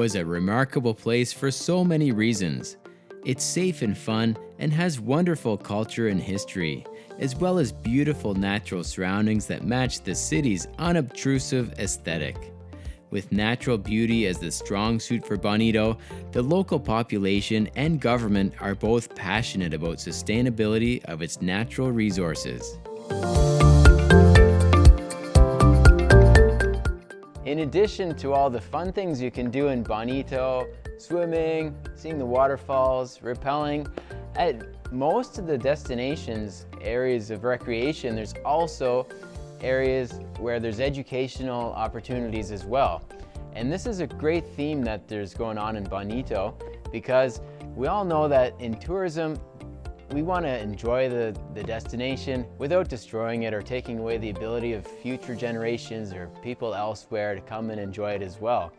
is a remarkable place for so many reasons. It's safe and fun and has wonderful culture and history, as well as beautiful natural surroundings that match the city's unobtrusive aesthetic. With natural beauty as the strong suit for Bonito, the local population and government are both passionate about sustainability of its natural resources. In addition to all the fun things you can do in Bonito, swimming, seeing the waterfalls, rappelling, at most of the destinations, areas of recreation, there's also areas where there's educational opportunities as well. And this is a great theme that there's going on in Bonito, because we all know that in tourism, we want to enjoy the destination without destroying it or taking away the ability of future generations or people elsewhere to come and enjoy it as well.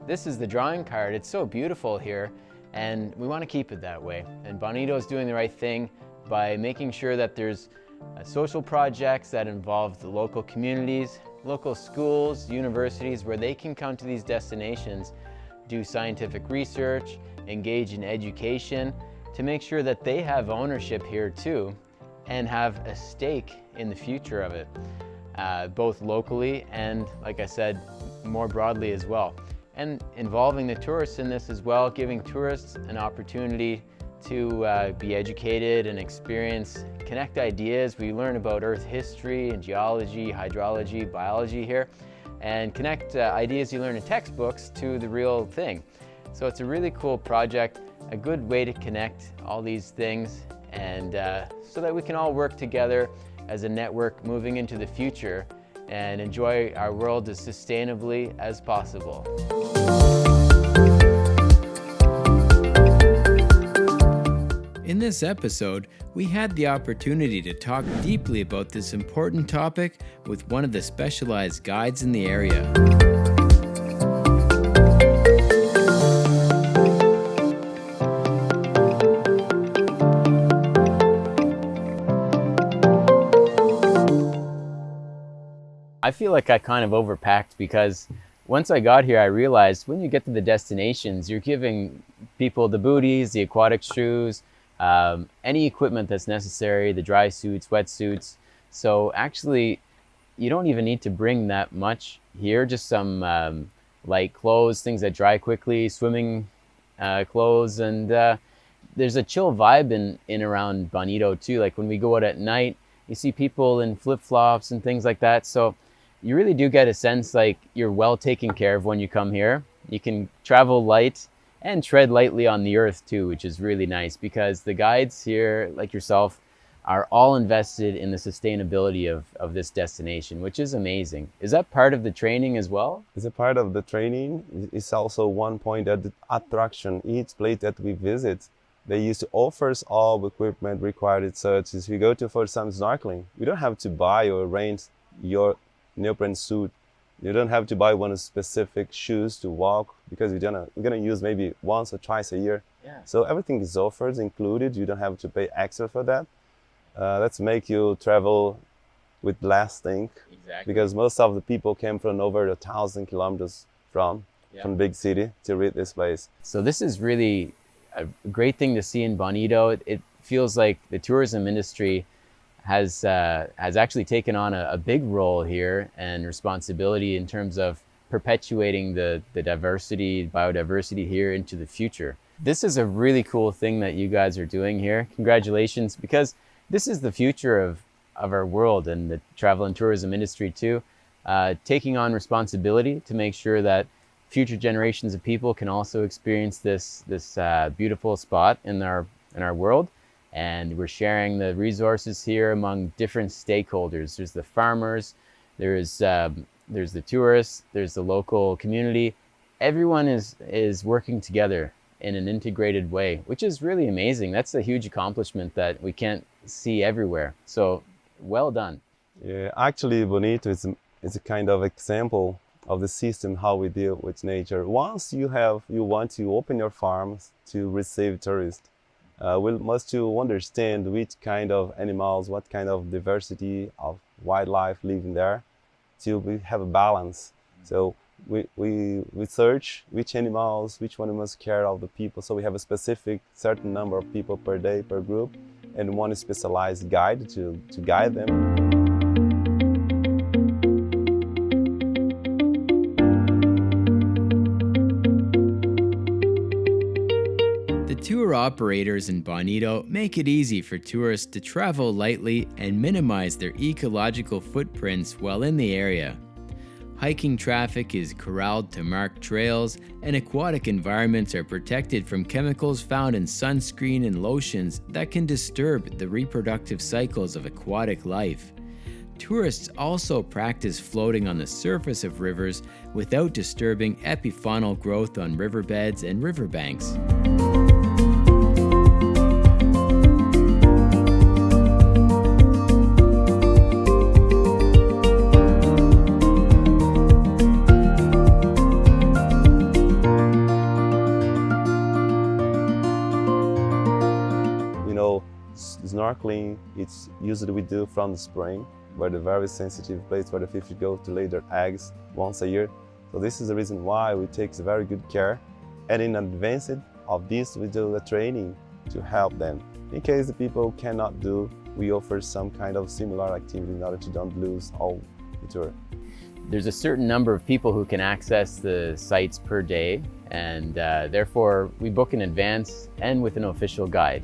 This is the drawing card. It's so beautiful here, and we want to keep it that way. And Bonito is doing the right thing by making sure that there's social projects that involve the local communities, local schools, universities, where they can come to these destinations, do scientific research, engage in education, to make sure that they have ownership here too, and have a stake in the future of it, both locally and, like I said, more broadly as well. And involving the tourists in this as well, giving tourists an opportunity to be educated and experience, connect ideas. We learn about Earth history and geology, hydrology, biology here, and connect ideas you learn in textbooks to the real thing. So it's a really cool project, a good way to connect all these things, and so that we can all work together as a network moving into the future and enjoy our world as sustainably as possible. In this episode, we had the opportunity to talk deeply about this important topic with one of the specialized guides in the area. I feel like I kind of overpacked, because once I got here, I realized when you get to the destinations, you're giving people the booties, the aquatic shoes, any equipment that's necessary, the dry suits, wetsuits. So actually, you don't even need to bring that much here, just some light clothes, things that dry quickly, swimming clothes, and there's a chill vibe in around Bonito too. Like when we go out at night, you see people in flip-flops and things like that. So you really do get a sense like you're well taken care of when you come here. You can travel light and tread lightly on the earth too, which is really nice, because the guides here, like yourself, are all invested in the sustainability of this destination, which is amazing. Is that part of the training as well? It's a part of the training. It's also one point at the attraction. Each place that we visit, they used to offer us all equipment required, such as we go to for some snorkeling. You don't have to buy or rent your neoprene suit. You don't have to buy one specific shoes to walk, because we're gonna use maybe once or twice a year. Yeah. So everything is offered, included. You don't have to pay extra for that. Let's make you travel with less thing. Exactly. Because most of the people came from over 1,000 kilometers from big city to reach this place. So this is really a great thing to see in Bonito. It feels like the tourism industry has actually taken on a big role here and responsibility in terms of perpetuating the biodiversity here into the future. This is a really cool thing that you guys are doing here. Congratulations, because this is the future of our world and the travel and tourism industry too. Taking on responsibility to make sure that future generations of people can also experience this beautiful spot in our world. And we're sharing the resources here among different stakeholders. There's the farmers, there's the tourists, there's the local community. Everyone is working together in an integrated way, which is really amazing. That's a huge accomplishment that we can't see everywhere. So well done. Yeah, actually Bonito is a kind of example of the system, how we deal with nature. Once you want to open your farms to receive tourists, we must to understand which kind of animals, what kind of diversity of wildlife living there, to have a balance. So We search which animals, which one must care of the people. So we have a specific certain number of people per day, per group, and one specialized guide to guide them. The tour operators in Bonito make it easy for tourists to travel lightly and minimize their ecological footprints while in the area. Hiking traffic is corralled to marked trails, and aquatic environments are protected from chemicals found in sunscreen and lotions that can disturb the reproductive cycles of aquatic life. Tourists also practice floating on the surface of rivers without disturbing epifaunal growth on riverbeds and riverbanks. Snorkeling, it's usually we do from the spring, where the very sensitive place where the fish go to lay their eggs once a year. So this is the reason why we take very good care. And in advance of this, we do a training to help them. In case the people cannot do, we offer some kind of similar activity in order to don't lose all the tour. There's a certain number of people who can access the sites per day, and therefore we book in advance and with an official guide.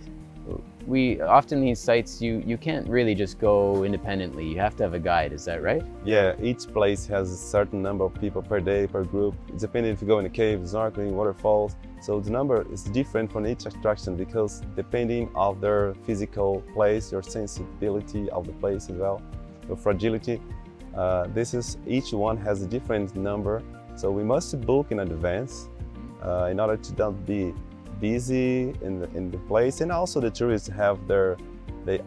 We often these sites you can't really just go independently. You have to have a guide. Is that right? Yeah, each place has a certain number of people per day, per group. It's depending if you go in a cave, snorkeling, waterfalls. So the number is different for each attraction because depending of their physical place, your sensibility of the place as well, your fragility. Each one has a different number. So we must book in advance in order to not be busy in the place, and also the tourists have their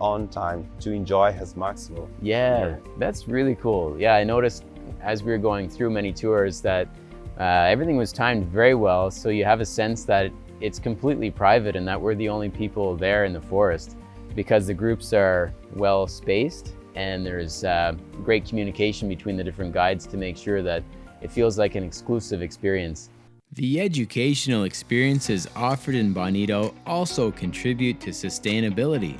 own time to enjoy as maximum. Yeah, that's really cool. Yeah, I noticed as we were going through many tours that everything was timed very well, so you have a sense that it's completely private and that we're the only people there in the forest because the groups are well spaced and there's great communication between the different guides to make sure that it feels like an exclusive experience. The educational experiences offered in Bonito also contribute to sustainability.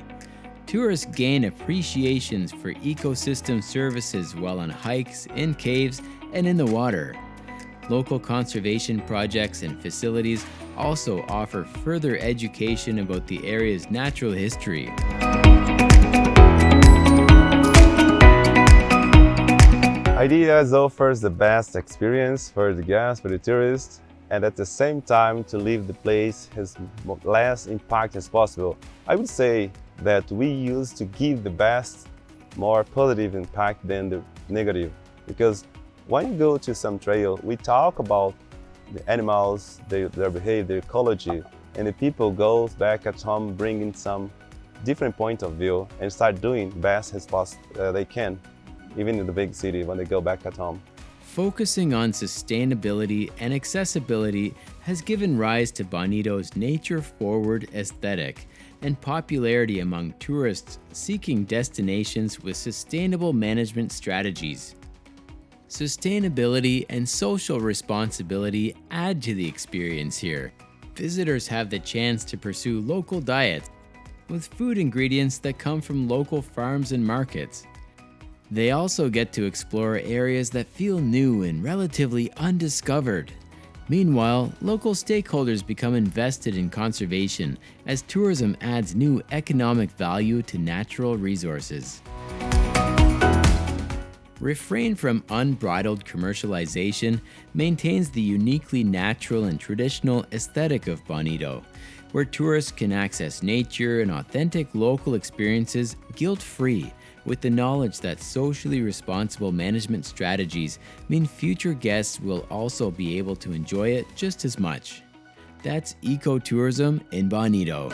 Tourists gain appreciations for ecosystem services while on hikes, in caves, and in the water. Local conservation projects and facilities also offer further education about the area's natural history. Ideas offers the best experience for the guests, for the tourists, and at the same time to leave the place as less impact as possible. I would say that we used to give the best, more positive impact than the negative. Because when you go to some trail, we talk about the animals, their behavior, their ecology, and the people go back at home bringing some different point of view and start doing best as possible they can, even in the big city when they go back at home. Focusing on sustainability and accessibility has given rise to Bonito's nature-forward aesthetic and popularity among tourists seeking destinations with sustainable management strategies. Sustainability and social responsibility add to the experience here. Visitors have the chance to pursue local diets with food ingredients that come from local farms and markets. They also get to explore areas that feel new and relatively undiscovered. Meanwhile, local stakeholders become invested in conservation as tourism adds new economic value to natural resources. Refrain from unbridled commercialization maintains the uniquely natural and traditional aesthetic of Bonito, where tourists can access nature and authentic local experiences guilt-free, with the knowledge that socially responsible management strategies mean future guests will also be able to enjoy it just as much. That's ecotourism in Bonito.